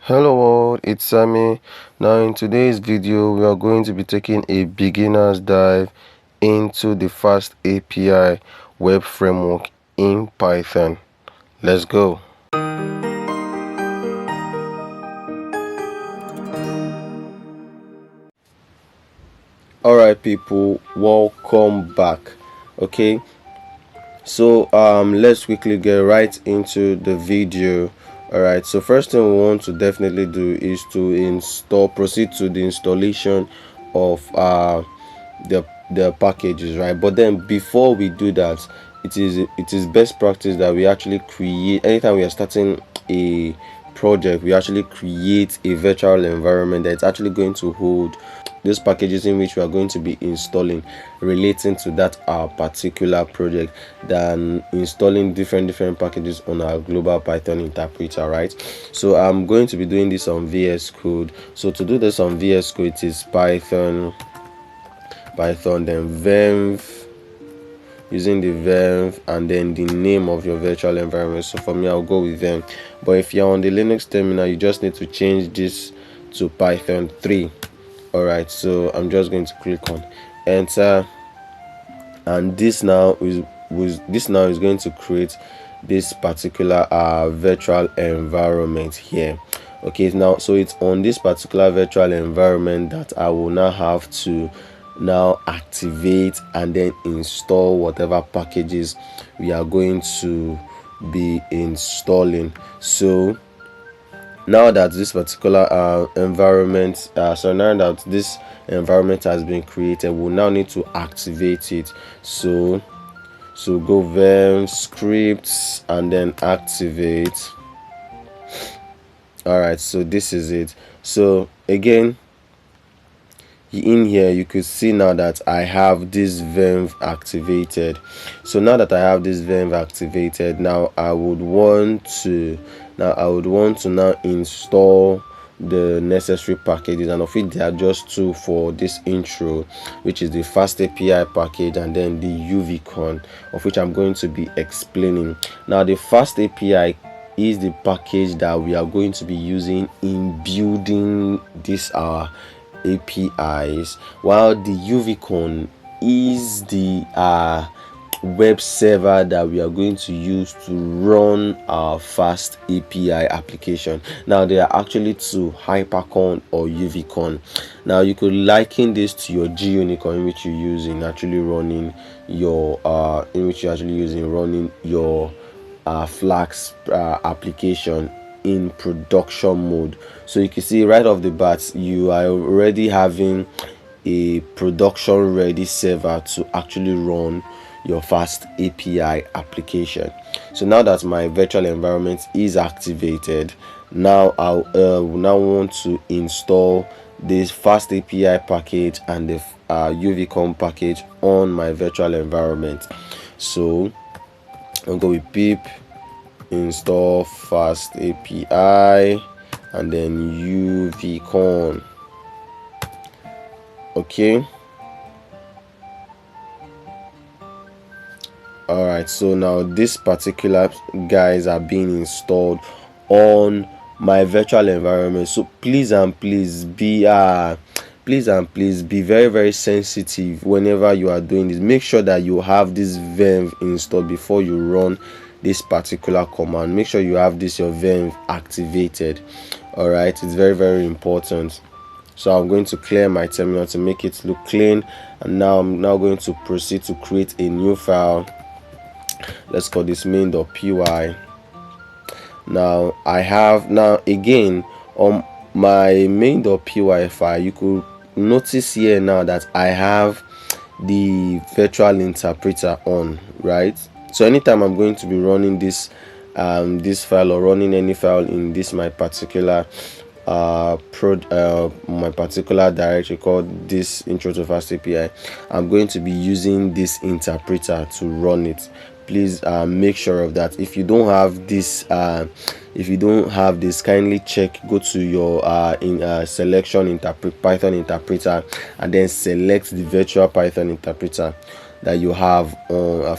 Hello world, it's Sammy. Now in today's video we are going to be taking a beginner's dive into the FastAPI web framework in Python. Let's go. Alright people, welcome back. Okay, so let's quickly get right into the video. Alright, so first thing we want to definitely do is to proceed to the installation of the packages, right? But then before we do that, it is best practice that we actually create, anytime we are starting a project, we actually create a virtual environment that's actually going to hold those packages in which we are going to be installing relating to that our particular project, than installing different packages on our global Python interpreter, right? So I'm going to be doing this on VS Code. So to do this on VS Code, it is Python then venv, using the venv and then the name of your virtual environment. So for me, I'll go with them. But if you're on the Linux terminal, you just need to change this to Python 3. Alright, so I'm just going to click on enter, and this now is going to create this particular virtual environment here. Okay, now so it's on this particular virtual environment that I will now have to now activate and then install whatever packages we are going to be installing. So now that this particular environment has been created, we'll now need to activate it. So go venv scripts and then activate. All right, so this is it. So again, in here you could see now that I have this venv activated. So now that I have this venv activated, now I would want to now install the necessary packages, and of it there are just two for this intro, which is the FastAPI package and then the UVCon, of which I'm going to be explaining. Now the FastAPI is the package that we are going to be using in building this APIs, while the UVCon is the web server that we are going to use to run our FastAPI application. Now there are actually two, Hypercon or UVCon. Now you could liken this to your GUnit, in which you're using running your Flask application in production mode. So you can see right off the bat you are already having a production ready server to actually run your FastAPI application. So now that my virtual environment is activated, now I'll now want to install this FastAPI package and the UVCon package on my virtual environment. So I'll go with pip install FastAPI and then UVCon. Okay, all right, so now this particular guys are being installed on my virtual environment. So please be very sensitive whenever you are doing this. Make sure that you have this venv installed before you run this particular command. Make sure you have your venv activated. All right, it's very important. So I'm going to clear my terminal to make it look clean, and now I'm going to proceed to create a new file. Let's call this main.py. Now I have again on my main.py file, you could notice here now that I have the virtual interpreter on, right? So anytime I'm going to be running this file or running any file in this my particular my particular directory called this intro to FastAPI, I'm going to be using this interpreter to run it. Please make sure of that. If you don't have this kindly go to your selection Python interpreter and then select the virtual Python interpreter that you have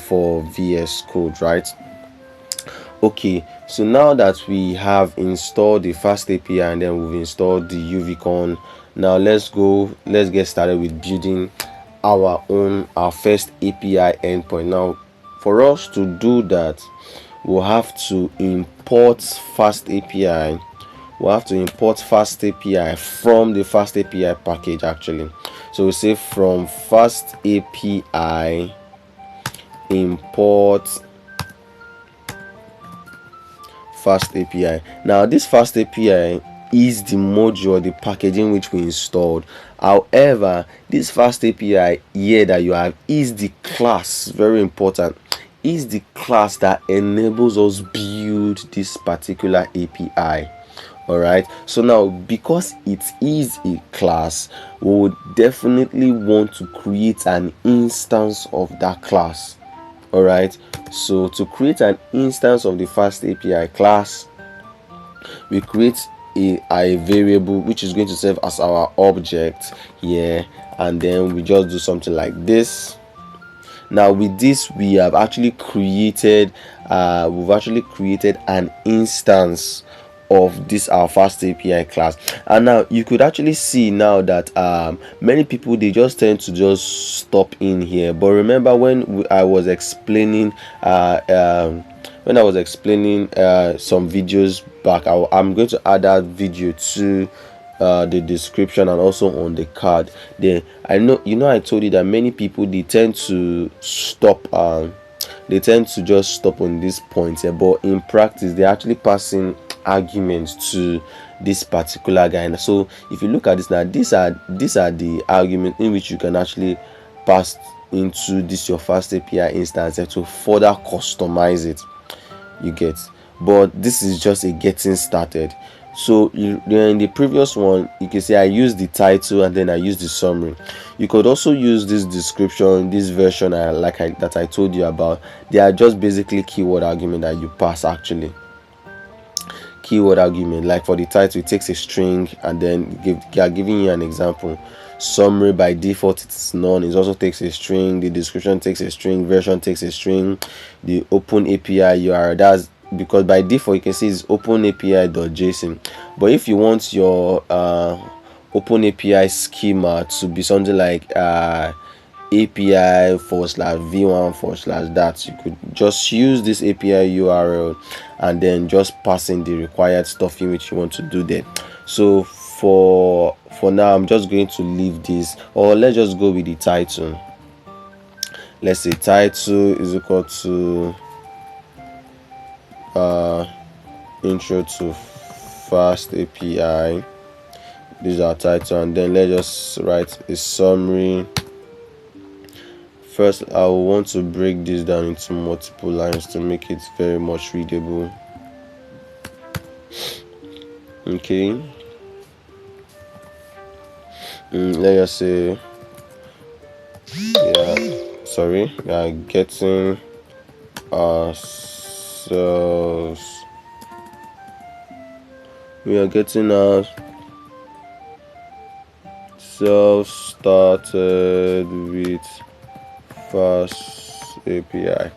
for VS Code, right? Okay, so now that we have installed the FastAPI and then we've installed the UVCon, now let's get started with building our first API endpoint. Now, for us to do that, we'll have to import FastAPI. We'll have to import FastAPI from the FastAPI package actually. So we say from FastAPI import FastAPI. Now this FastAPI is the module, the packaging which we installed. However, this FastAPI here that you have is the class, very important, is the class that enables us build this particular API. All right, so now because it is a class, we would definitely want to create an instance of that class. All right, so to create an instance of the FastAPI class, we create a variable which is going to serve as our object here, and then we just do something like this. Now with this, we have actually created an instance of this our FastAPI class. And now you could actually see now that many people, they just tend to just stop in here. But remember when I was explaining some videos back, I'm going to add that video to the description and also on the card. Then I told you that many people, they tend to just stop on this point here, but in practice they're actually passing arguments to this particular guy. And so if you look at this now, these are the arguments in which you can actually pass into this your FastAPI instance to further customize it, you get. But this is just a getting started. So in the previous one, you can see I used the title and then I used the summary. You could also use this description, this version that I told you about. They are just basically keyword argument that you pass actually. Keyword argument, like for the title, it takes a string and then they are giving you an example. Summary, by default it is none, it also takes a string. The description takes a string, version takes a string. The open API URL, that's because by default you can see it's openapi.json. But if you want your open API schema to be something like API /v1 / that, you could just use this API URL and then just pass in the required stuff in which you want to do there. So for now, I'm just going to leave this, or let's just go with the title. Let's say title is equal to intro to FastAPI. This is our title, and then let's just write a summary. First, I will want to break this down into multiple lines to make it very much readable. Okay. Let's just say, getting ourselves. We are getting ourselves started with FastAPI.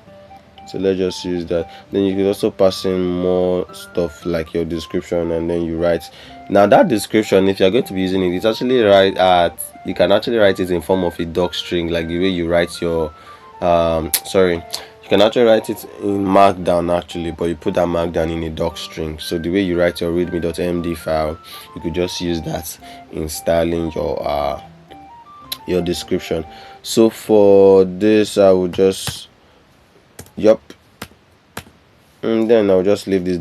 So let's just use that. Then you can also pass in more stuff like your description, and then you write. Now that description, if you're going to be using it, it's actually you can actually write it in form of a doc string, like the way you write your you can actually write it in markdown actually, but you put that markdown in a doc string. So the way you write your readme.md file, you could just use that in styling your description. So for this, I will just and then I'll just leave this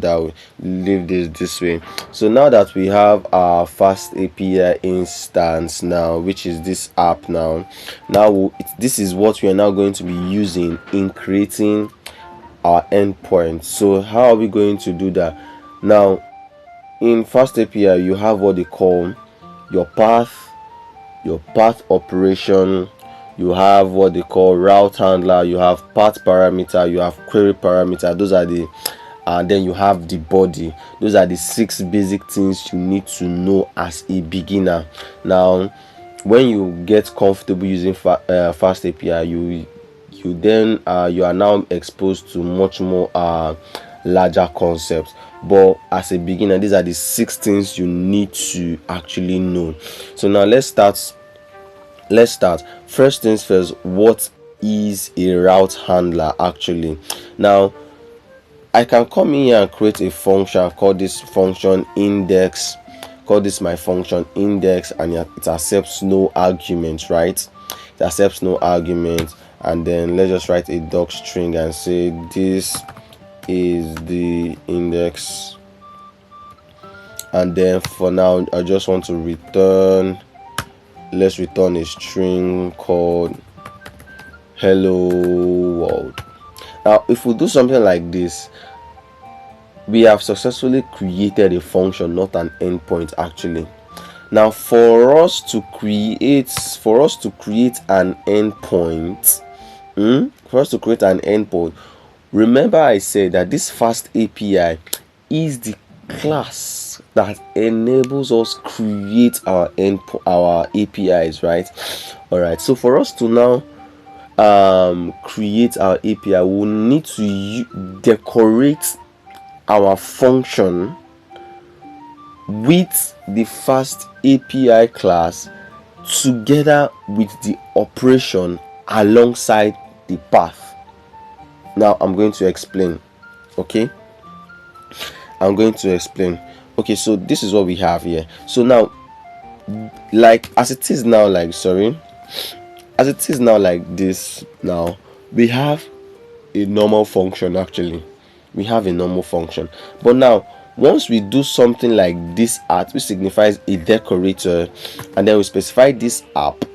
way. So now that we have our FastAPI instance now, which is this app now, this is what we are now going to be using in creating our endpoint. So how are we going to do that? Now in FastAPI, you have what they call your path operation, you have what they call route handler, you have path parameter, you have query parameter. Those are the then you have the body. Those are the 6 basic things you need to know as a beginner. Now when you get comfortable using FastAPI, you are now exposed to much more larger concepts. But as a beginner, these are the 6 things you need to actually know. So now let's start. First things first, what is a route handler actually? Now I can come in here and create a function, call this function index, call this my function index, and it accepts no arguments, right? It accepts no arguments. And then let's just write a doc string and say this is the index. And then for now I just want to return, let's return a string called hello world. Now if we do something like this, we have successfully created a function, not an endpoint actually. Now for us to create an endpoint, remember I said that this FastAPI is the class that enables us create our APIs, right? All right, so for us to now create our API, we'll need to decorate our function with the FastAPI class together with the operation alongside the path. Now I'm going to explain. Okay, so this is what we have here. So now, as it is now like this, now we have a normal function actually. But now once we do something like this at, which signifies a decorator, and then we specify this app,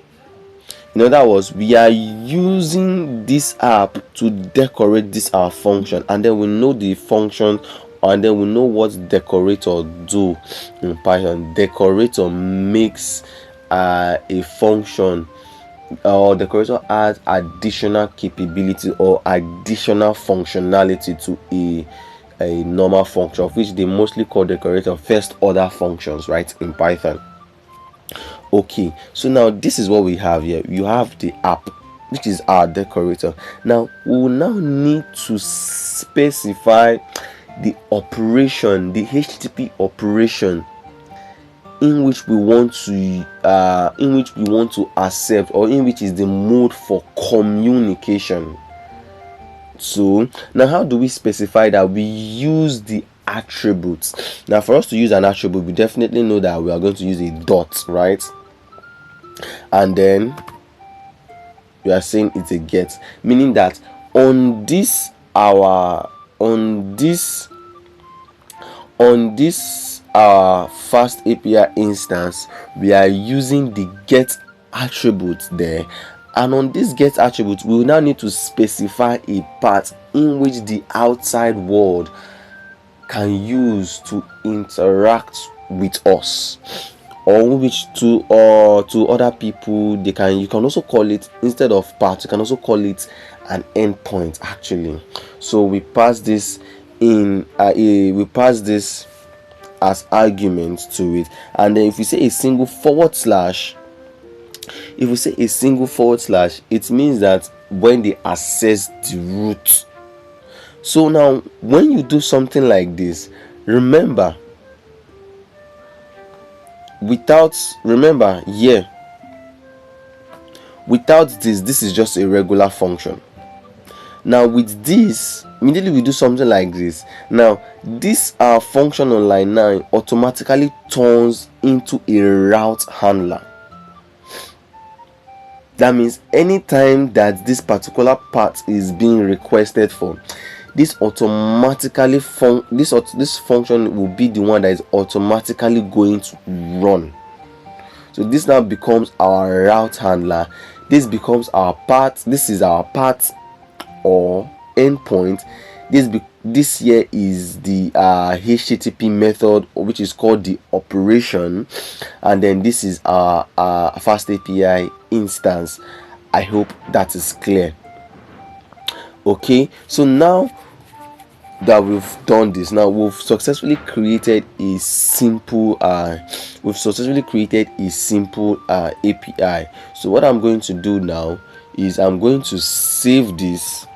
in other words, we are using this app to decorate this our function, and then we know the function, and then we know what decorator do in Python. Decorator makes a function, or decorator adds additional capability or additional functionality to a normal function, of which they mostly call decorator first order functions, right, in Python. Okay, so now this is what we have here. You have the app, which is our decorator. Now we will now need to specify the operation, the HTTP operation in which we want to accept, or in which is the mode for communication. So now how do we specify that? We use the attributes. Now for us to use an attribute, we definitely know that we are going to use a dot, right? And then we are saying it's a get, meaning that on this FastAPI instance, we are using the get attribute there, and on this get attribute we will now need to specify a path in which the outside world can use to interact with us, or which to other people. You can also call it, instead of path, you can also call it an endpoint actually. So we pass this as arguments to it, and then if we say a single forward slash, it means that when they access the root. So now when you do something like this, remember without this is just a regular function. Now with this, immediately we do something like this. Now this our function on line 9 automatically turns into a route handler. That means anytime that this particular part is being requested for, this automatically this function will be the one that is automatically going to run. So this now becomes our route handler. This becomes our path. This is our path or endpoint. This here is the HTTP method, which is called the operation, and then this is our FastAPI instance. I hope that is clear. Okay, so now that we've done this, now we've successfully created a simple API. So what I'm going to do now is I'm going to save this.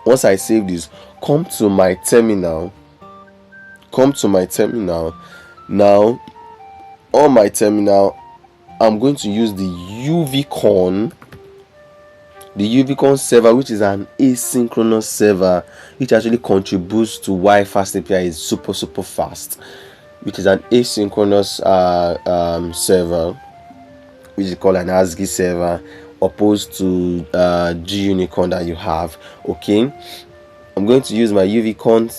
Once I save this, come to my terminal. Now on my terminal, I'm going to use the UVCon server, which is an asynchronous server, which actually contributes to why FastAPI is super fast, which is an asynchronous server, which is called an ASCII server, opposed to GUnicorn that you have. Okay, I'm going to use my UVCon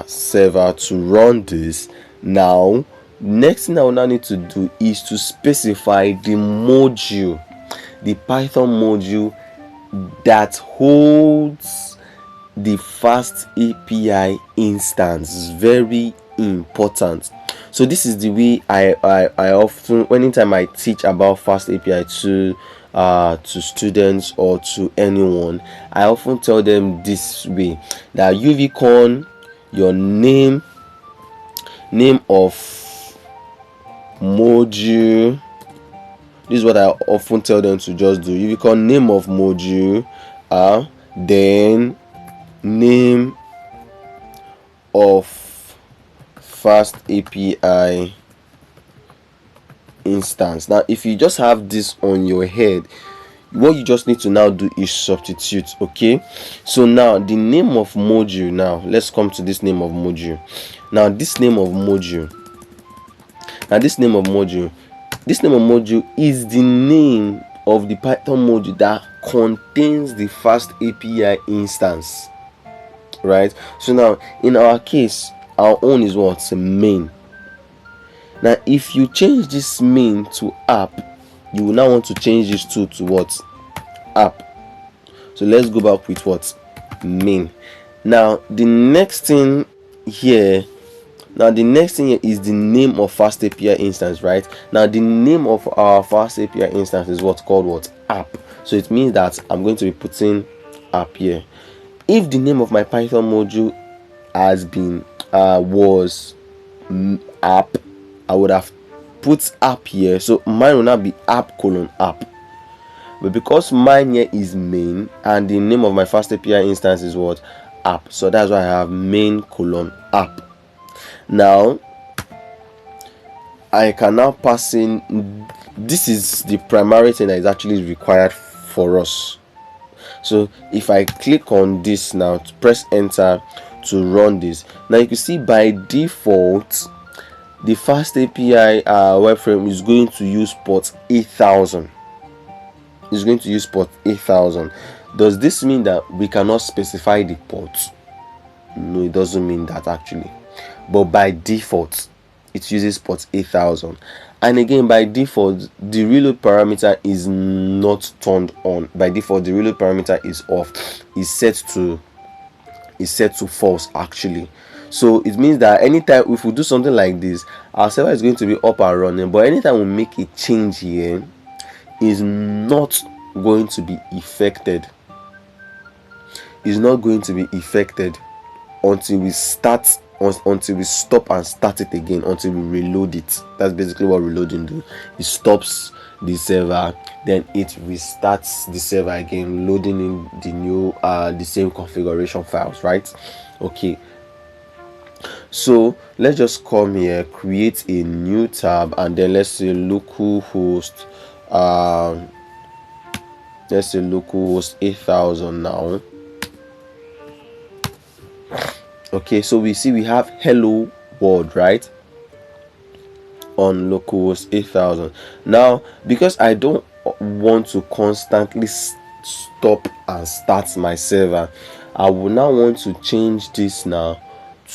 server to run this. Now, next thing I will now need to do is to specify the module, the Python module that holds the FastAPI instance. Very important. So this is the way I often, anytime I teach about FastAPI to students or to anyone, I often tell them this way, that UVCon, your name of module. This is what I often tell them to just do. UVCon name of module, then name of FastAPI instance. Now, if you just have this on your head, what you just need to now do is substitute. Okay, so now the name of module, now let's come to this name of module. Now this name of module is the name of the Python module that contains the FastAPI instance, right? So now in our case, our own is what? Main. Now if you change this main to app, you will now want to change this to what? App. So let's go back with what? Main. Now the next thing here is the name of FastAPI instance, right? Now the name of our FastAPI instance is what's called what? App. So it means that I'm going to be putting app here. If the name of my Python module has been was app, I would have put app here. So mine will not be app:app. But because mine here is main and the name of my FastAPI instance is what? App. So that's why I have main:app. Now I can now pass in, this is the primary thing that is actually required for us. So if I click on this now, to press enter to run this, now you can see by default the FastAPI web frame is going to use port 8000. It's going to use port 8000. Does this mean that we cannot specify the port? No, it doesn't mean that actually. But by default it uses port 8000. And again, by default the reload parameter is not turned on. By default the reload parameter is off. Is set to false actually. So it means that anytime if we do something like this, our server is going to be up and running, but anytime we make a change here, is not going to be affected. Is not going to be affected until we stop and start it again, until we reload it. That's basically what reloading do. It stops the server, then it restarts the server again, loading in the new the same configuration files, right? Okay, so let's just come here, create a new tab, and then let's say localhost let's say localhost 8000 now. Okay, so we see we have hello world, right, on localhost 8000. Now because I don't want to constantly stop and start my server, I will now want to change this now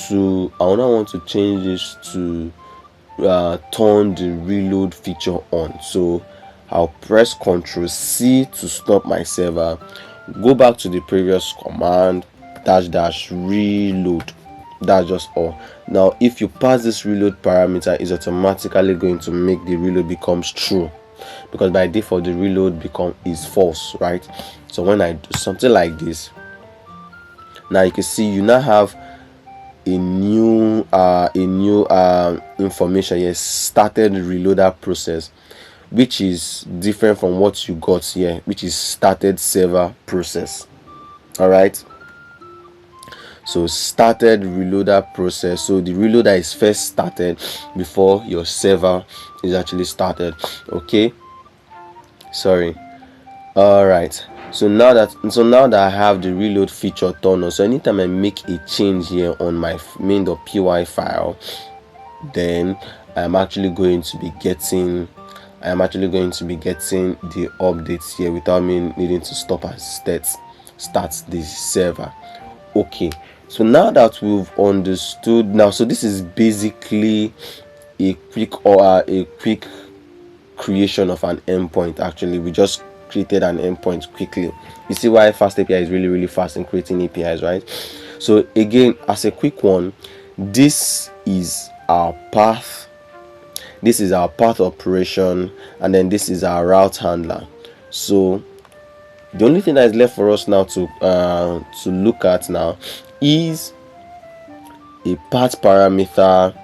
to turn the reload feature on. So I'll press Ctrl+C to stop my server, go back to the previous command, --reload. That's just all. Now if you pass this reload parameter, it's automatically going to make the reload becomes true, because by default the reload is false, right? So when I do something like this, now you can see you now have a new information here, started reloader process, which is different from what you got here, which is started server process. All right, So started reloader process. So the reloader is first started before your server is actually started. Okay, sorry. All right, so now that I have the reload feature turned on, so anytime I make a change here on my main.py file, then I'm actually going to be getting the updates here without me needing to stop and start the server. Okay, so now that we've understood now, so this is basically a quick creation of an endpoint. Actually, we just created an endpoint quickly. You see why FastAPI is really fast in creating APIs, right? So again, as a quick one, this is our path operation, and then this is our route handler. So the only thing that is left for us now to look at now is a path parameter,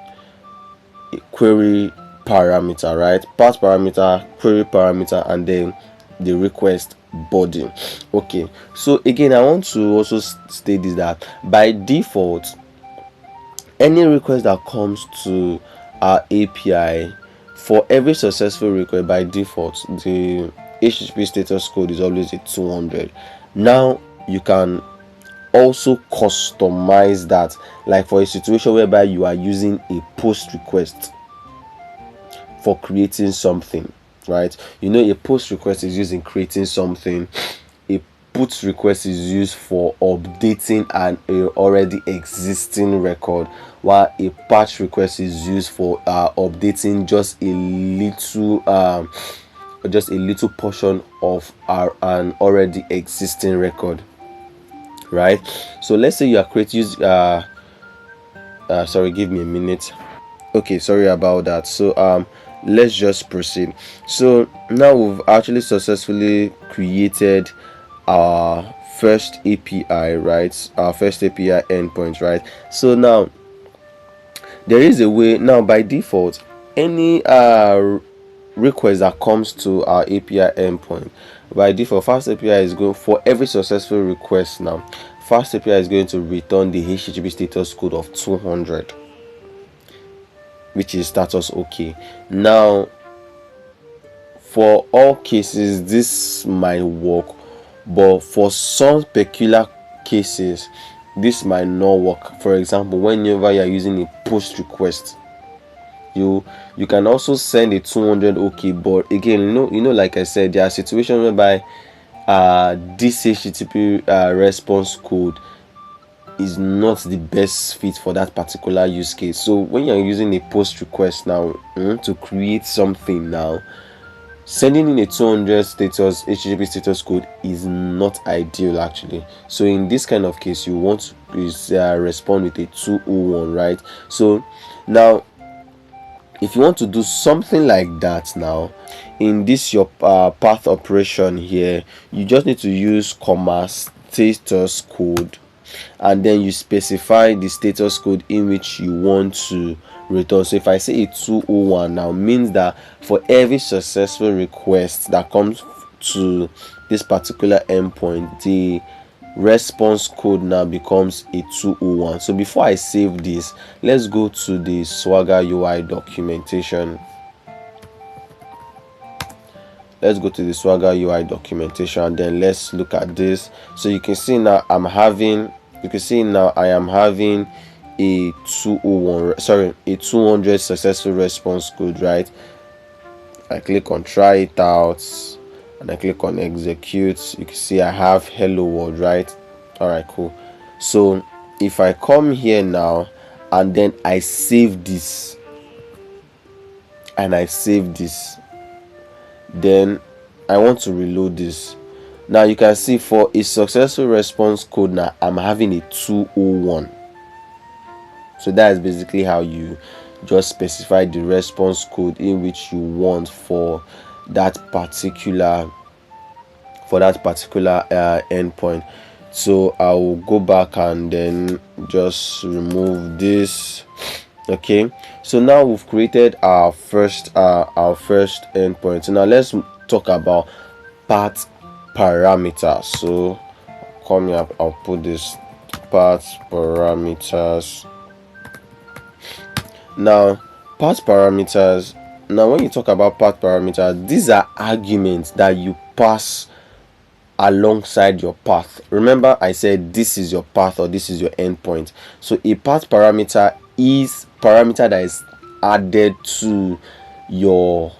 a query parameter, right? Path parameter, query parameter, and then the request body. Okay, so again, I want to also state this, that by default, any request that comes to our API, for every successful request, by default the HTTP status code is always a 200. Now you can also customize that, like for a situation whereby you are using a post request for creating something, right? You know, a post request is used in creating something, a put request is used for updating an already existing record, while a patch request is used for updating just a little portion of an already existing record, right? So let's say you are creating sorry, give me a minute. Okay, sorry about that. So let's just proceed. So now we've actually successfully created our first API, right? Our first API endpoint, right? So now there is a way. Now by default, any request that comes to our API endpoint, by default FastAPI is going, for every successful request now, FastAPI is going to return the HTTP status code of 200, which is status okay. Now for all cases this might work, but for some peculiar cases this might not work. For example, whenever you are using a post request, you can also send a 200 okay, but again, like I said, there are situations whereby this HTTP response code is not the best fit for that particular use case. So when you're using a post request now to create something, now sending in a 200 HTTP status code is not ideal actually. So in this kind of case, you want to respond with a 201, right? So now if you want to do something like that, now in this your path operation here, you just need to use comma status code, and then you specify the status code in which you want to return. So if I say a 201 now, means that for every successful request that comes to this particular endpoint, the response code now becomes a 201. So before I save this, let's go to the Swagger UI documentation. Let's go to the Swagger UI documentation, and then let's look at this. So you can see now I am having a 200 successful response code, right? I click on try it out and I click on execute. You can see I have hello world, right? All right, cool. So if I come here now and then I save this then I want to reload this. Now you can see for a successful response code, now I'm having a 201. So that is basically how you just specify the response code in which you want for that particular endpoint. So I will go back and then just remove this. Okay, so now we've created our first endpoint. So now let's talk about path parameters. So come here, I'll put this path parameters. Now path parameters, now when you talk about path parameters, these are arguments that you pass alongside your path. Remember I said this is your path or this is your endpoint. So a path parameter is parameter that is added to your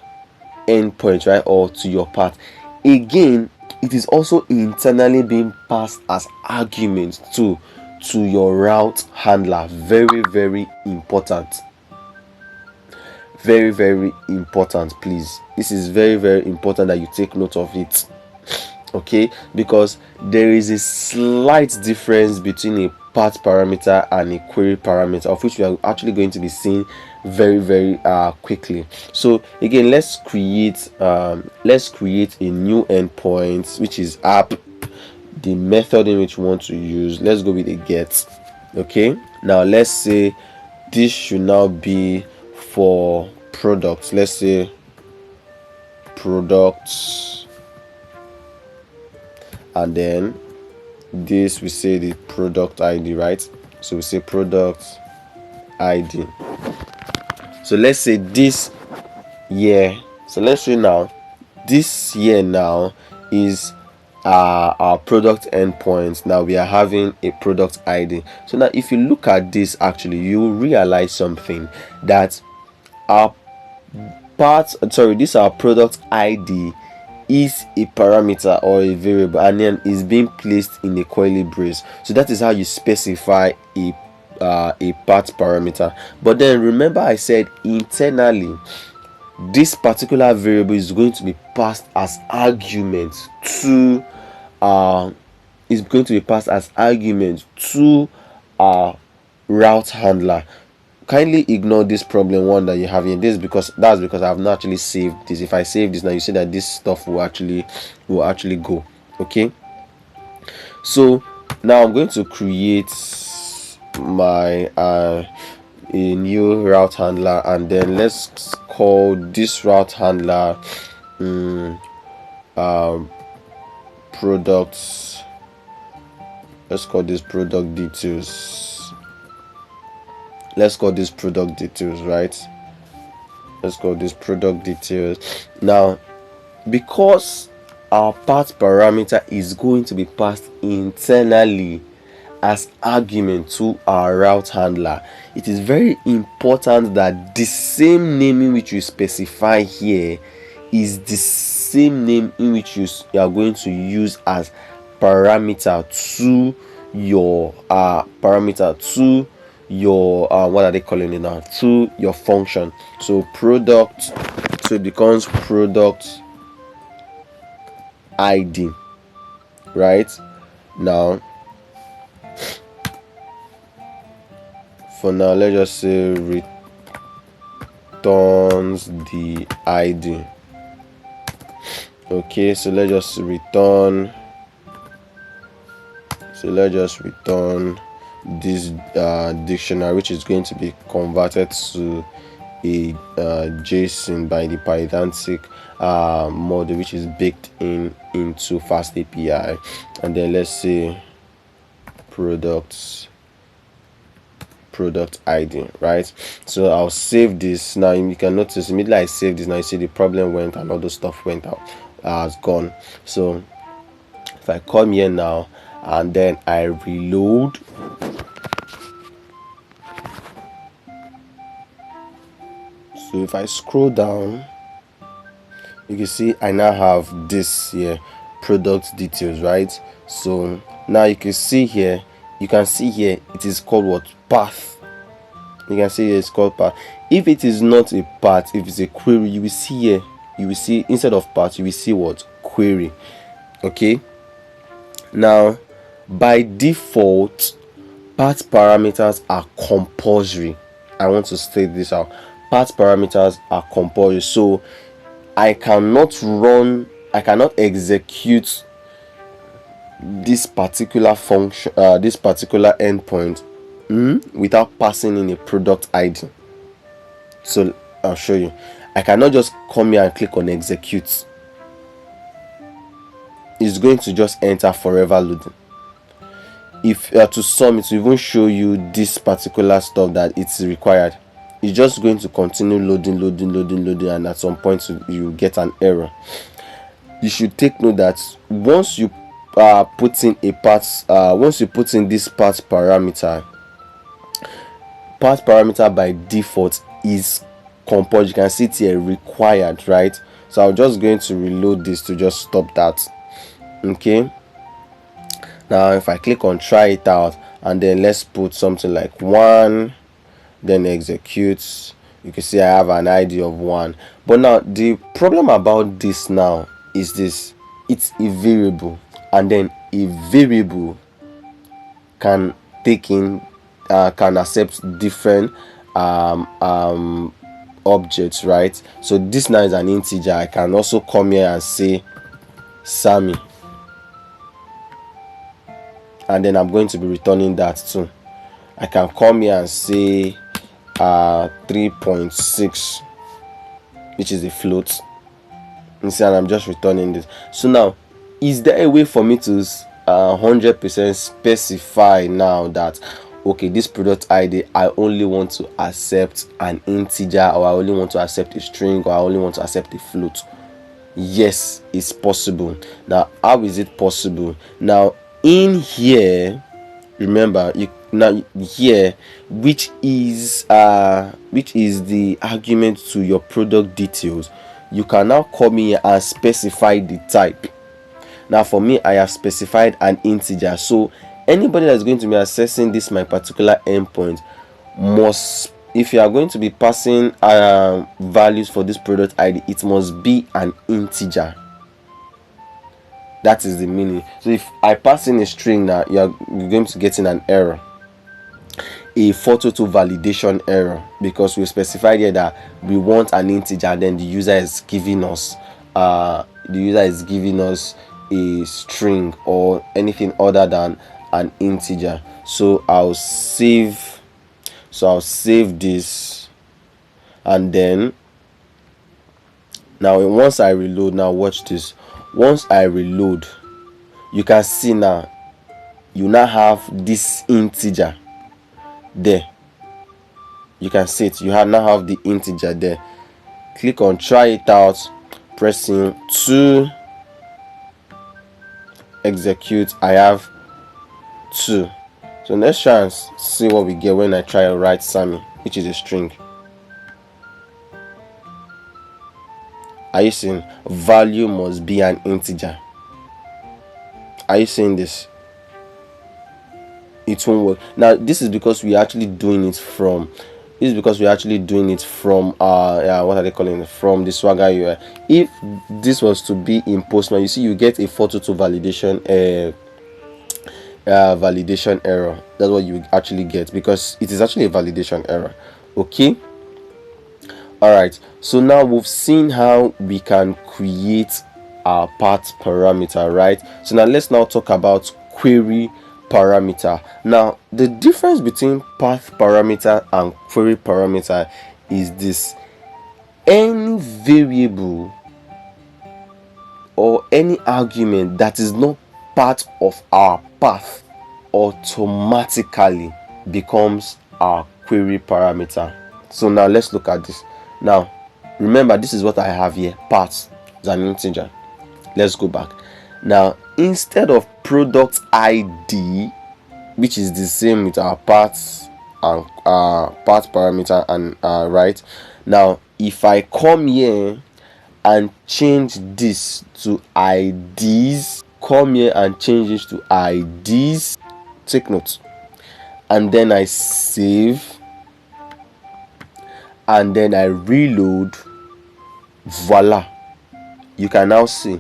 endpoint, right, or to your path. Again, it is also internally being passed as arguments to your route handler. Very, very important. Very, very important, please. This is very, very important that you take note of it. Okay, because there is a slight difference between a path parameter and a query parameter, of which we are actually going to be seeing very, very quickly. So again, let's create a new endpoint, which is app. The method in which we want to use, let's go with a get. Okay, now let's say this should now be for products. Let's say products, and then this we say the product ID, right? So we say product ID. So let's say this year, so let's say now this year now is our product endpoint. Now we are having a product ID. So now if you look at this, actually you realize something, that our this our product ID is a parameter or a variable, and then is being placed in a curly brace. So that is how you specify a path parameter. But then remember I said internally this particular variable is going to be passed as argument to our route handler. Kindly ignore this problem one that you have here. That's because I've not actually saved this. If I save this now, you see that this stuff will actually go. Okay, so now I'm going to create my a new route handler, and then let's call this route handler products. Let's call this product details. Let's call this product details, right? Let's call this product details. Now, because our path parameter is going to be passed internally as argument to our route handler, it is very important that the same name in which you specify here is the same name in which you are going to use as parameter to your what are they calling it now, to your function. So product, so it becomes product ID, right? Now for now, let's just say returns the ID. Okay, so let's just return this dictionary, which is going to be converted to a JSON by the Pydantic model, which is baked into FastAPI. And then let's say product ID, right? So I'll save this. Now you can notice immediately I save this, now you see the problem went and all the stuff went out, has gone. So if I come here now and then I reload, so if I scroll down, you can see I now have this here, product details, right? So now you can see here it is called what? Path. You can see here it's called path. If it is not a path, if it's a query, you will see here, you will see instead of path, you will see what? Query. Okay, now by default path parameters are compulsory. I want to state this out. Path parameters are compulsory, so I cannot execute this particular function, this particular endpoint without passing in a product ID. So I'll show you. I cannot just come here and click on execute. It's going to just enter forever loading. if to sum, it will even show you this particular stuff that it's required. It's just going to continue loading, and at some point you get an error. You should take note that once you put in a path, once you put in this path parameter by default is compulsory. You can see it here, required, right? So I'm just going to reload this to just stop that. Okay, now if I click on try it out, and then let's put something like 1, then execute, you can see I have an ID of 1. But now the problem about this now is this: it's a variable, and then a variable can take in can accept different objects, right? So this now is an integer. I can also come here and say Sammy, and then I'm going to be returning that too. I can come here and say 3.6, which is a float. You see, and I'm just returning this. So now, is there a way for me to 100% specify now that, okay, this product ID, I only want to accept an integer, or I only want to accept a string, or I only want to accept a float? Yes, it's possible. Now, how is it possible? Now, in here, remember, now here, which is the argument to your product details, you can now come here and specify the type. Now for me, I have specified an integer, so anybody that's going to be accessing this my particular endpoint must, if you are going to be passing values for this product ID, it must be an integer. That is the meaning. So if I pass in a string, now you're going to get in an error, a 422 validation error, because we specified here that we want an integer, then the user is giving us a string or anything other than an integer. So I'll save this, and then now once I reload, now watch this. Once I reload, you can see now you now have this integer there. You can see it, you now have the integer there. Click on try it out, pressing 2, execute. I have 2. So let's try and see what we get when I try to write Sammy, which is a string. Are you seeing? Value must be an integer. Are you seeing this? It won't work. Now this is because we're actually doing it from what are they calling it, from the Swagger UI. If this was to be in Postman, you see you get a 422 validation error. That's what you actually get, because it is actually a validation error. Okay, all right, so now we've seen how we can create our path parameter, right? So now let's now talk about query parameter. Now the difference between path parameter and query parameter is this: any variable or any argument that is not part of our path automatically becomes our query parameter. So now let's look at this. Now remember, this is what I have here, path is an integer. Let's go back. Now instead of product ID, which is the same with our paths and path parameter, and right now, if I come here and change this to IDs, take note, and then I save, and then I reload, voila, you can now see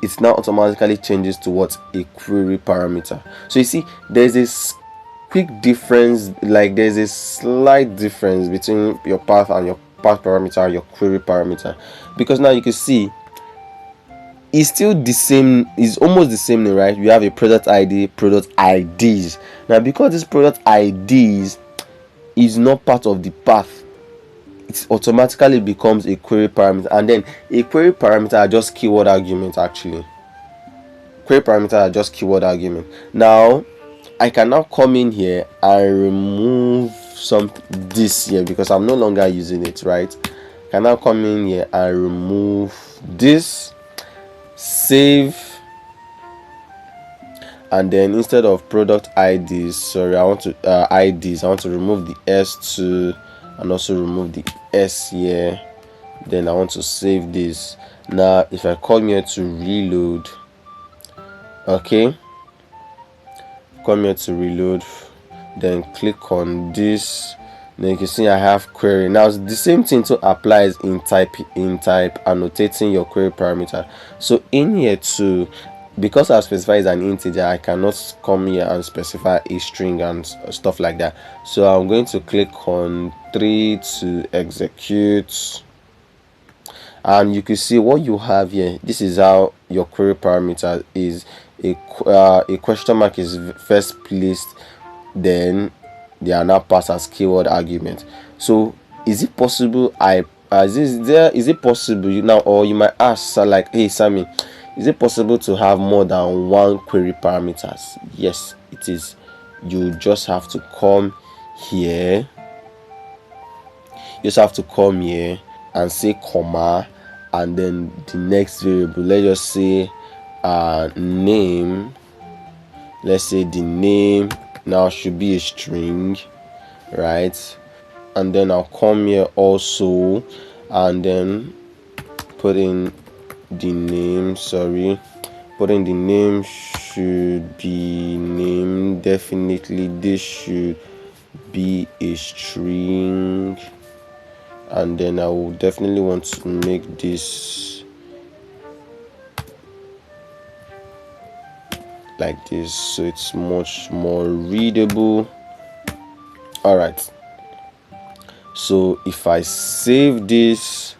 it now automatically changes to what? A query parameter. So you see, there's this quick difference, like there's a slight difference between your path and your path parameter and your query parameter, because now you can see it's still the same, it's almost the same thing, right? We have a product ID, product IDs. Now because this product IDs is not part of the path, it automatically becomes a query parameter, and then a query parameter are just keyword argument. Actually, query parameter are just keyword argument. Now I can now come in here and remove this here because I'm no longer using it, right? I can now come in here and remove this, save, and then instead of product IDs, sorry, I want to IDs, I want to remove the S2 and also remove the S here. Then I want to save this. Now if I come here to reload, okay, come here to reload, then click on this, then you can see I have query. Now the same thing to applies in type annotating your query parameter. So in here too, because I've specified as an integer, I cannot come here and specify a string and stuff like that. So I'm going to click on 3 to execute, and you can see what you have here. This is how your query parameter is. A question mark is first placed, then they are now passed as keyword argument. So is it possible is it possible now, or you might ask like, hey Sammy, is it possible to have more than one query parameters? Yes, it is. You just have to come here, and say comma, and then the next variable, let's just say name. Let's say the name now should be a string, right? And then I'll come here also and then put in the name, put in the name should be name. Definitely this should be a string, and then I will definitely want to make this like this so it's much more readable. All right, so if I save this,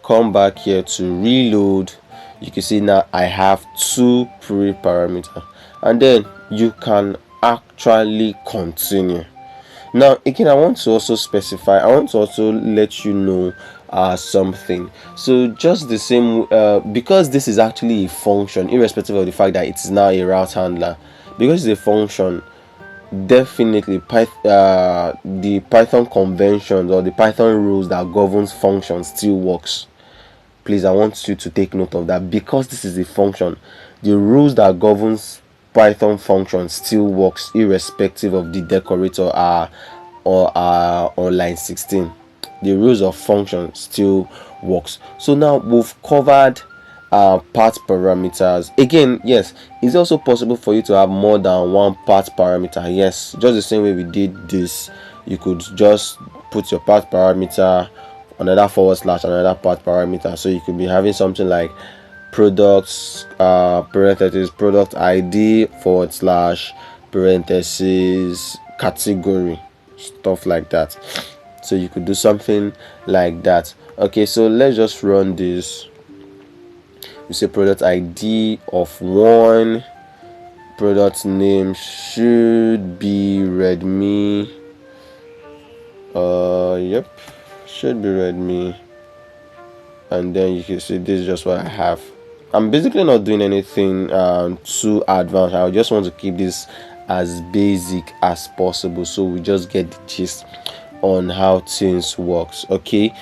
come back here to reload, you can see now I have 2 query parameter, and then you can actually continue. Now again, I want to also let you know something. So just the same, because this is actually a function, irrespective of the fact that it is now a route handler, because it's a function, definitely the Python conventions or the Python rules that governs functions still works. Please, I want you to take note of that, because this is a function. The rules that governs Python functions still works irrespective of the decorator on line 16. The rules of function still works. So now we've covered path parameters. Again, yes, it's also possible for you to have more than one path parameter. Yes, just the same way we did this, you could just put your path parameter, another / another path parameter. So you could be having something like products parentheses product ID / parentheses category, stuff like that. So you could do something like that. Okay, so let's just run this. We say product ID of 1, product name should be Redmi. Yep, should be Redmi. And then you can see this is just what I have. I'm basically not doing anything too advanced. I just want to keep this as basic as possible, so we just get the gist on how things works. Okay,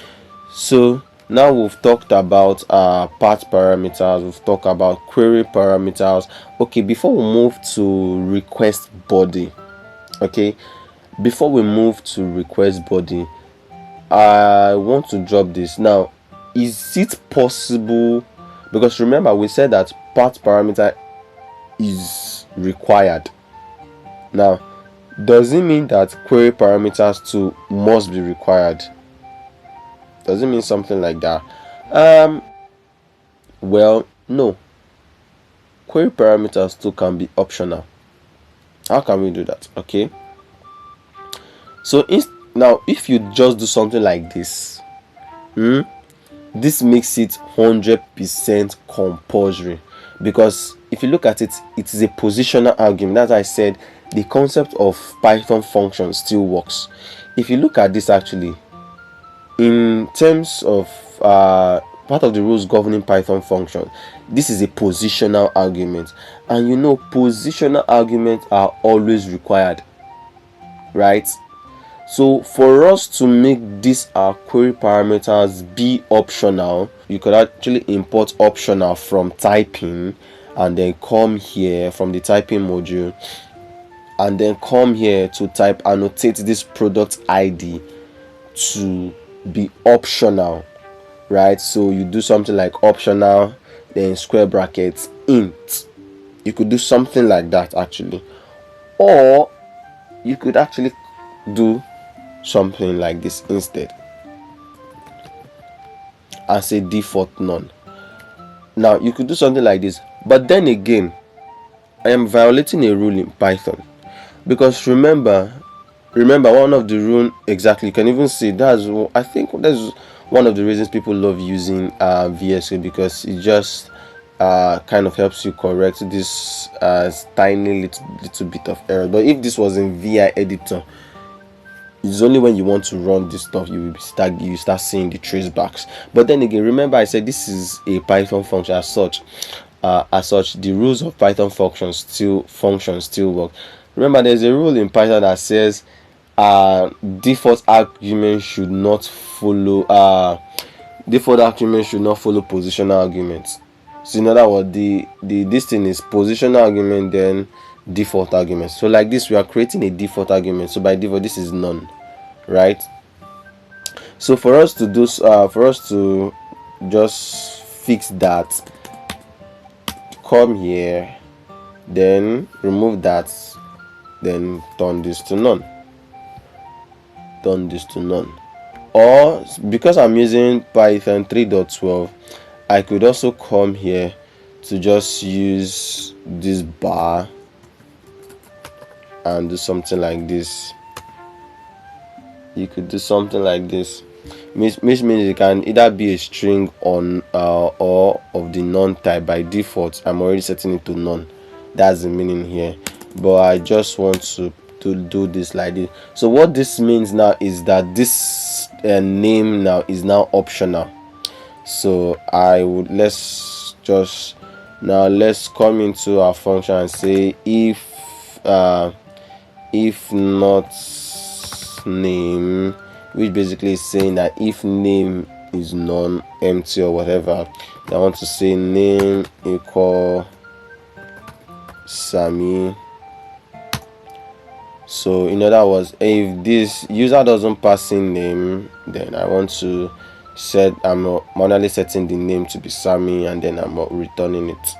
so now we've talked about path parameters, we've talked about query parameters. Okay, before we move to request body, I want to drop this. Now, is it possible, because remember we said that path parameter is required. Now, does it mean that query parameters too must be required? Does it mean something like that? Well, no. Query parameters too can be optional. How can we do that? Okay, so now if you just do something like this, this makes it 100% compulsory, because if you look at it, it is a positional argument. As I said, the concept of Python function still works. If you look at this, actually, in terms of part of the rules governing Python functions. This is a positional argument, and you know positional arguments are always required, right? So for us to make these our query parameters be optional, you could actually import optional from typing, and then come here from the typing module, and then come here to type annotate this product ID to be optional, right? So you do something like optional, then square brackets int. You could do something like that actually, or you could actually do something like this instead and say default none. Now you could do something like this, but then again I am violating a rule in Python, because remember one of the rule, exactly, you can even see I think that's one of the reasons people love using VSO, because it just kind of helps you correct this tiny little bit of error. But if this was in VI editor, it's only when you want to run this stuff you start seeing the tracebacks. But then again, remember I said this is a Python function. As such, the rules of Python functions still work. Remember, there's a rule in Python that says default argument should not follow positional arguments. So in other words, this thing is positional argument, then default argument. So like this, we are creating a default argument. So by default, this is none, right? So for us to just fix that, come here, then remove that, then turn this to none. Or because I'm using Python 3.12, I could also come here to just use this bar and do something like this. You could do something like this, which means it can either be a string on or of the none type. By default I'm already setting it to none. That's the meaning here, but I just want to do this like this. So what this means now is that this name now is now optional. So let's come into our function and say if not name, which basically is saying that if name is non empty or whatever, I want to say name equal Sammy. So in other words, if this user doesn't pass in name, then I want to I'm manually setting the name to be Sammy, and then I'm returning it.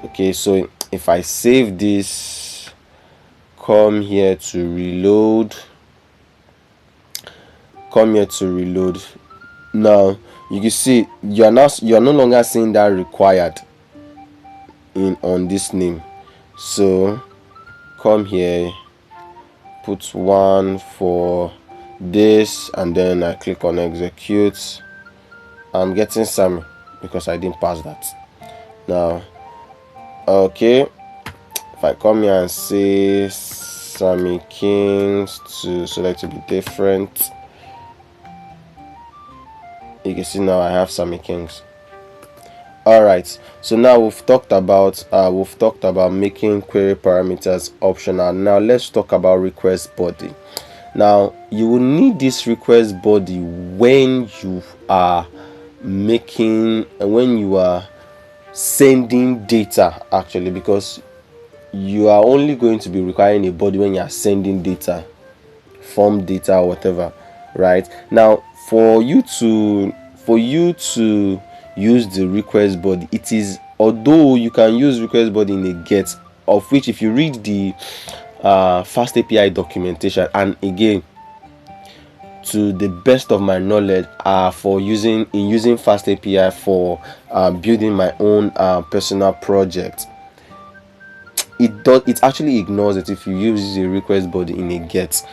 Okay, so if I save this, come here to reload, now you can see you're no longer seeing that required on this name. So come here, put 1 for this, and then I click on execute. I'm getting Sammy because I didn't pass that. Now okay, if I come here and say Sammy Kings to select to be different, you can see now I have Sammy Kings. Alright, so now we've talked about making query parameters optional. Now let's talk about request body. Now you will need this request body when you are sending data, actually, because you are only going to be requiring a body when you are sending data, form data or whatever, right? Now for you to use the request body, it is, although you can use request body in a get, of which if you read the FastAPI documentation, and again, to the best of my knowledge, for using FastAPI for building my own personal project, it actually ignores it if you use the request body in a get.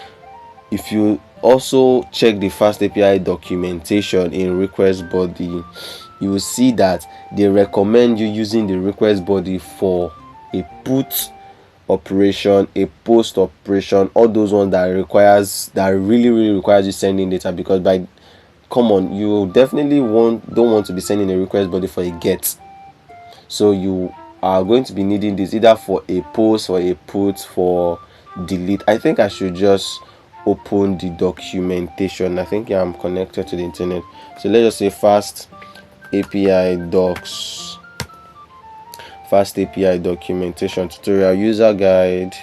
If you also check the FastAPI documentation in request body, you will see that they recommend you using the request body for a put operation, a post operation, all those ones that really requires you sending data, because by come on, you definitely don't want to be sending a request body for a get. So you are going to be needing this either for a post, or a put, for delete. I think I should just open the documentation. I think I'm connected to the internet, so let's just say FastAPI docs, FastAPI documentation tutorial, user guide.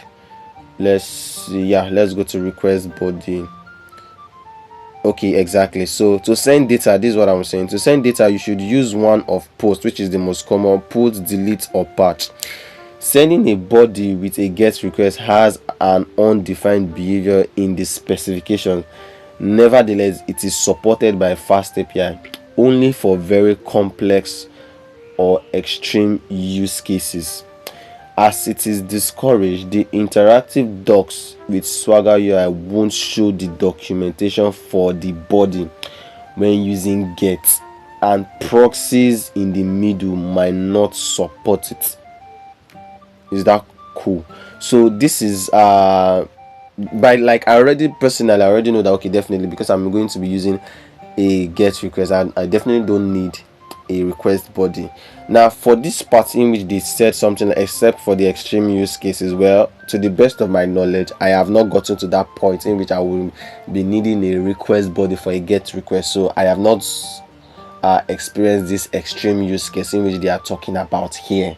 Let's see, yeah, let's go to request body. Okay, exactly. So to send data, this is what I'm saying. To send data, you should use one of post, which is the most common: put, delete, or patch. Sending a body with a get request has an undefined behavior in the specification. Nevertheless, it is supported by FastAPI only for very complex or extreme use cases. As it is discouraged, the interactive docs with Swagger UI won't show the documentation for the body when using get, and proxies in the middle might not support it. Is that cool? So this is by, like, I already know that, okay, definitely, because I'm going to be using a get request, and I definitely don't need a request body. Now for this part in which they said something except for the extreme use cases, well, to the best of my knowledge, I have not gotten to that point in which I will be needing a request body for a get request. So I have not experienced this extreme use case in which they are talking about here.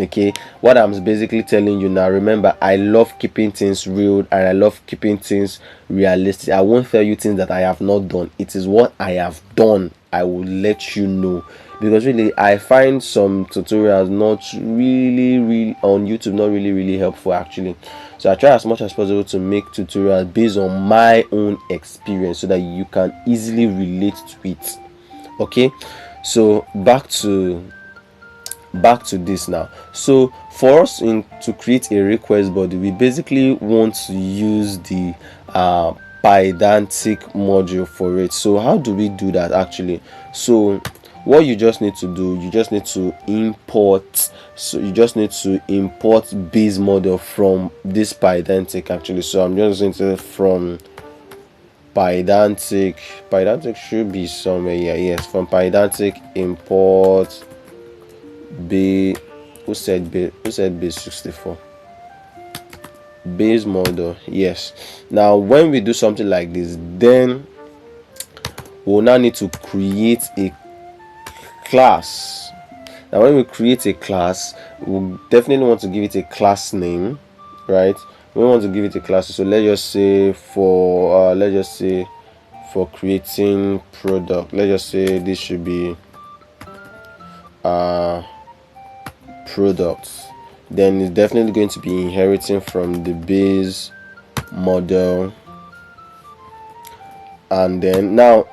Okay, what I'm basically telling you now, remember, I love keeping things real and I love keeping things realistic. I won't tell you things that I have not done. It is what I have done I will let you know, because really I find some tutorials not really on YouTube not really helpful actually. So I try as much as possible to make tutorials based on my own experience so that you can easily relate to it. Okay, so back to this now. So for us to create a request body, we basically want to use the Pydantic module for it. So how do we do that actually? So what you just need to do, you just need to import base model from this Pydantic actually. So I'm just going to, from Pydantic should be somewhere here. Yes, from Pydantic import base. Who said base 64? Base model. Yes. Now when we do something like this, then we'll now need to create a class. Now when we create a class, we'll definitely want to give it a class name, right? We want to give it a class. So let's just say for creating product, let's just say this should be products. Then it's definitely going to be inheriting from the base model. And then now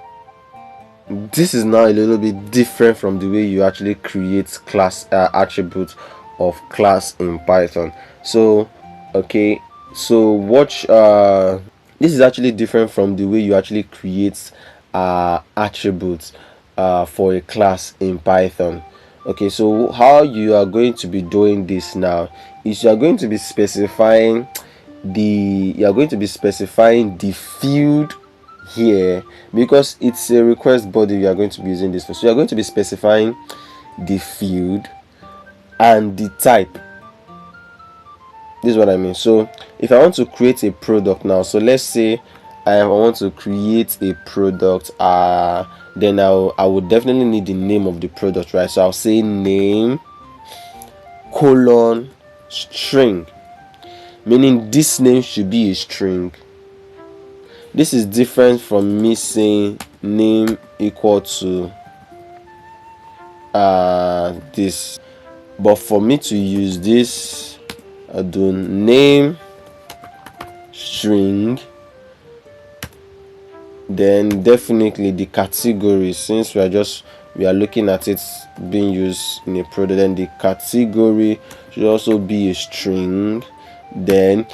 this is now a little bit different from the way you actually create class attributes of class in Python. So okay, so watch, this is actually different from the way you actually create attributes for a class in Python. Okay, so how you are going to be doing this now is you are going to be specifying the field here, because it's a request body you are going to be using this for. So you are going to be specifying the field and the type. This is what I mean. So if I want to create a product now, so let's say I want to create a product, then I would definitely need the name of the product, right? So I'll say name colon string, meaning this name should be a string. This is different from me saying name equal to this. But for me to use this, I do name string, then definitely the category, since we are looking at it being used in a product, then the category should also be a string. Then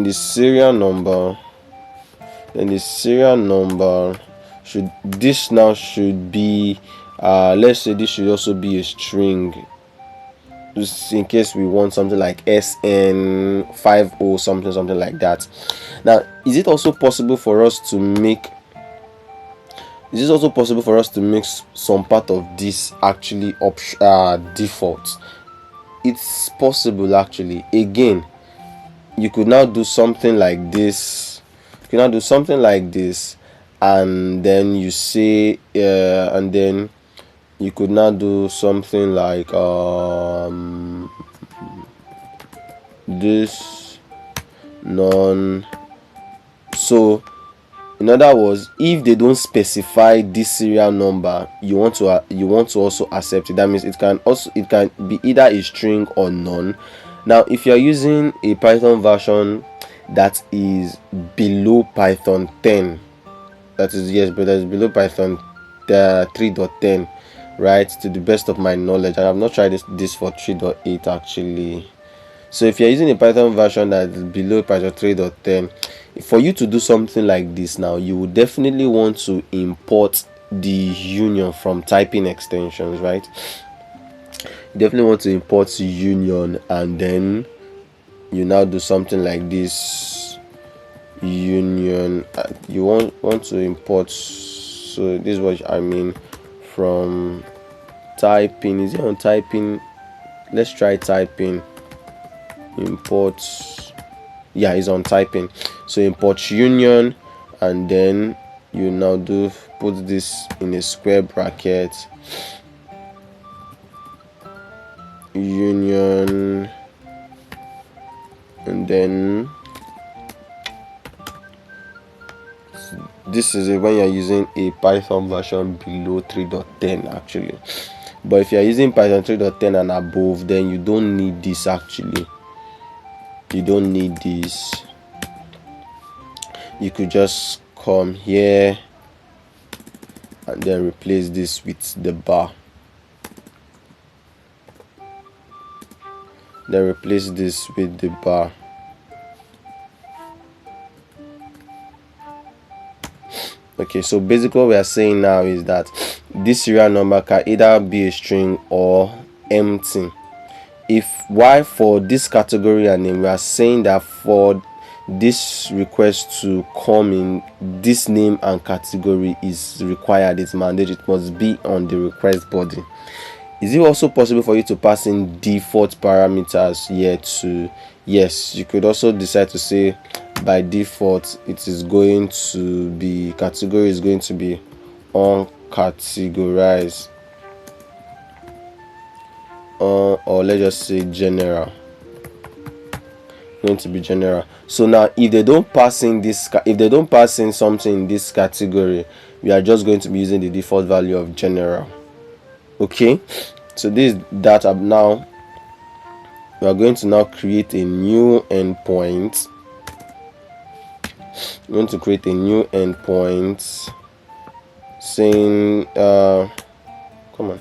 the serial number should be let's say this should also be a string. just in case we want something like SN50 something like that. Now, is it also possible for us to make some part of this actually default? It's possible actually. Again, you could now do something like this. And then you say and then you could now do something like this none. So in other words, if they don't specify this serial number, you want to also accept it. That means it can be either a string or none. Now, if you are using a Python version that is below Python 10, that is below Python 3.10, right? To the best of my knowledge, and I've not tried this for 3.8 actually. So if you're using a Python version that is below Python 3.10, for you to do something like this now, you would definitely want to import the union from typing extensions, right? You definitely want to import union, and then you now do something like this union. You want to import, so this is what I mean from typing. Is it on typing? Let's try typing. Import, yeah, it's on typing. So import union, and then you now put this in a square bracket, union, and then this is it when you're using a Python version below 3.10 actually. But if you're using Python 3.10 and above, then you don't need this actually. You don't need this. You could just come here and then replace this with the bar. Then replace this with the bar. Okay, so basically what we are saying now is that this serial number can either be a string or empty. Why for this category and name, we are saying that for this request to come in, this name and category is required, it's mandatory, it must be on the request body. Is it also possible for you to pass in default parameters here too? Yes, you could also decide to say by default it is going to be, category is going to be uncategorized, or let's just say general, going to be general. So now if they don't pass in something in this category, we are just going to be using the default value of general. Okay, so this data. Now we are going to now create a new endpoint. We're going to create a new endpoint saying come on,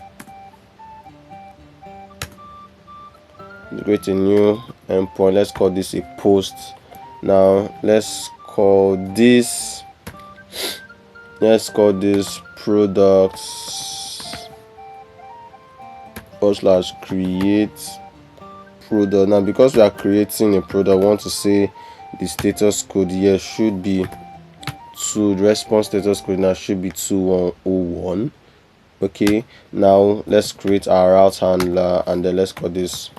create a new endpoint. Let's call this a post. Now let's call this products / create product. Now because we are creating a product, I want to say the status code here should be the response status code now should be 2101. Okay, now let's create our route handler, and then let's call this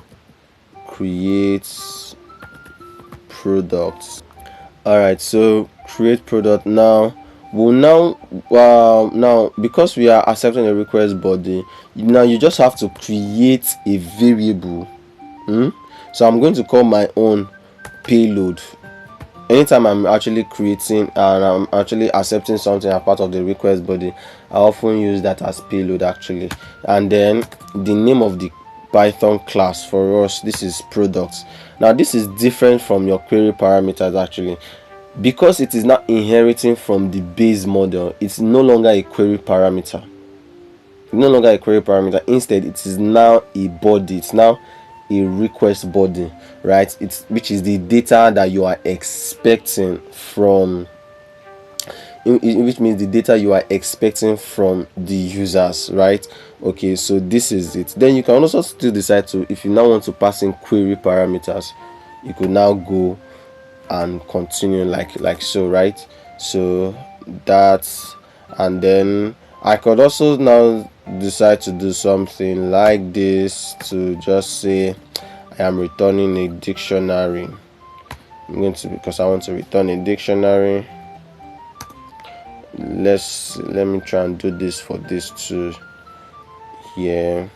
create products. All right, so create product. Now now because we are accepting a request body, now you just have to create a variable. So I'm going to call my own payload. Anytime I'm actually creating and I'm actually accepting something as part of the request body, I often use that as payload actually. And then the name of the Python class for us, this is products. Now this is different from your query parameters actually, because it is not inheriting from the base model. It's no longer a query parameter. Instead, it is now a body. It's now a request body, right? Which is the data that you are expecting from which means the data you are expecting from the users, right? Okay, so this is it. Then you can also still decide to, if you now want to pass in query parameters, you could now go and continue like so, right? So that's, and then I could also now decide to do something like this, to just say I am returning a dictionary. I'm going to, because I want to return a dictionary. Let me try and do this for this too here.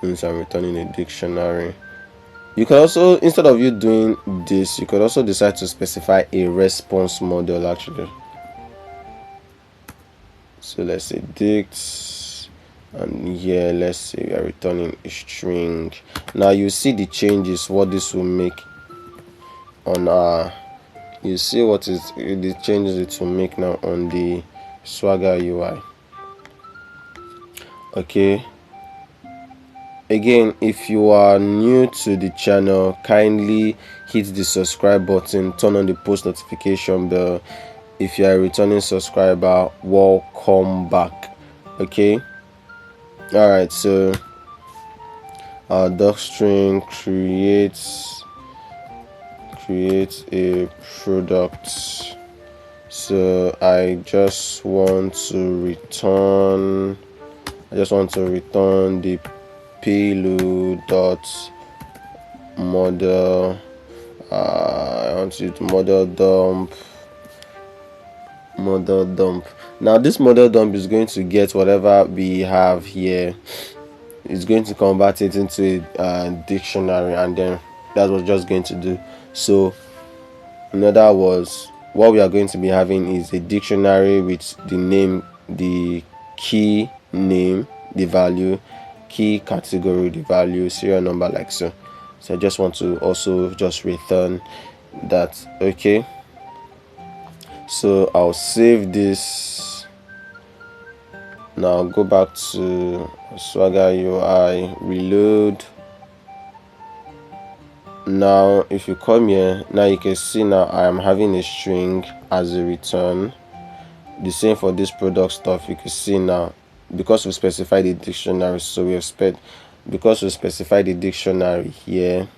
Since I'm returning a dictionary, you can also, instead of you doing this, you could also decide to specify a response model actually. So let's say dict, and here let's say we are returning a string. Now you see the changes, what this will make on our, you see what is the changes it will make now on the Swagger UI. Okay, again, if you are new to the channel, kindly hit the subscribe button, turn on the post notification bell. If you are a returning subscriber, welcome back. Okay, all right, so our docstring creates a product. So I just want to return the payload dot model. I want to use model dump. Now this model dump is going to get whatever we have here. It's going to convert it into a dictionary, and then that's what it's just going to do. So in other words, what we are going to be having is a dictionary with the name, the key name, the value, key category, the value, serial number, like so. So I just want to also just return that. Okay, so I'll save this. Now go back to Swagger UI, reload. Now if you come here, now you can see now I am having a string as a return. The same for this product stuff. You can see now, because we specified the dictionary, so we expect, because we specified the dictionary here,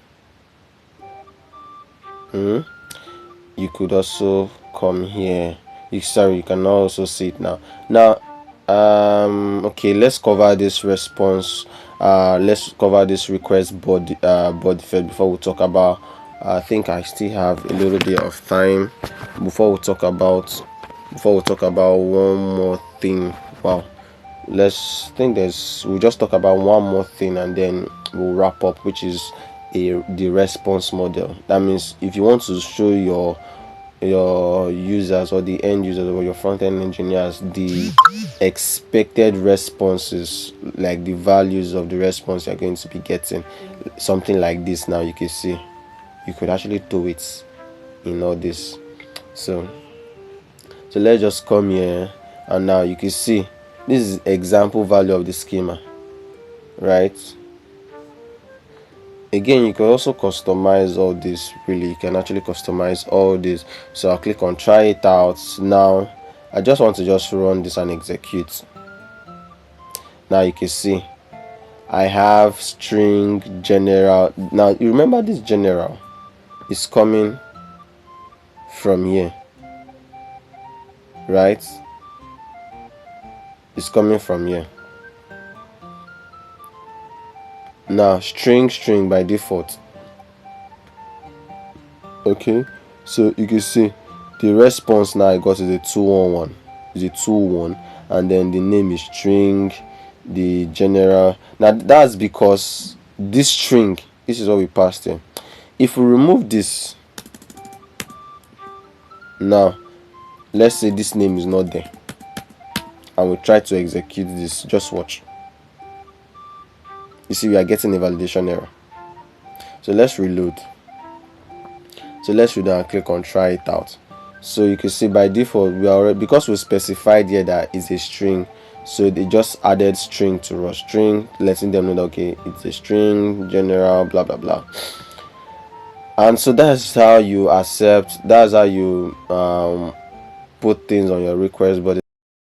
you could also come here. You can also see it now. Okay, let's cover this response. Let's cover this request body field before we talk about, I think I still have a little bit of time before we talk about one more thing. Wow, we'll just talk about one more thing and then we'll wrap up, which is the response model. That means if you want to show your users, or the end users, or your front-end engineers, the expected responses, like the values of the response you're going to be getting, something like this. Now you can see you could actually do it in all this. So let's just come here, and now you can see this is example value of the schema, right? Again, you can also customize all this. Really, you can actually customize all this. So I'll click on try it out. Now I just want to just run this and execute. Now you can see I have string general. Now you remember this general is coming from here, right? It's coming from here. Now string by default. Okay, so you can see the response now I got is a 211, and then the name is string, the general. Now that's because this string, this is what we passed in. If we remove this, now let's say this name is not there, and we try to execute this, just watch. You see we are getting a validation error. So let's reload. And click on try it out. So you can see by default we are already, because we specified here that it's a string, so they just added string to our string, letting them know that okay, it's a string general blah blah blah. And so that's how you accept, that's how you put things on your request body.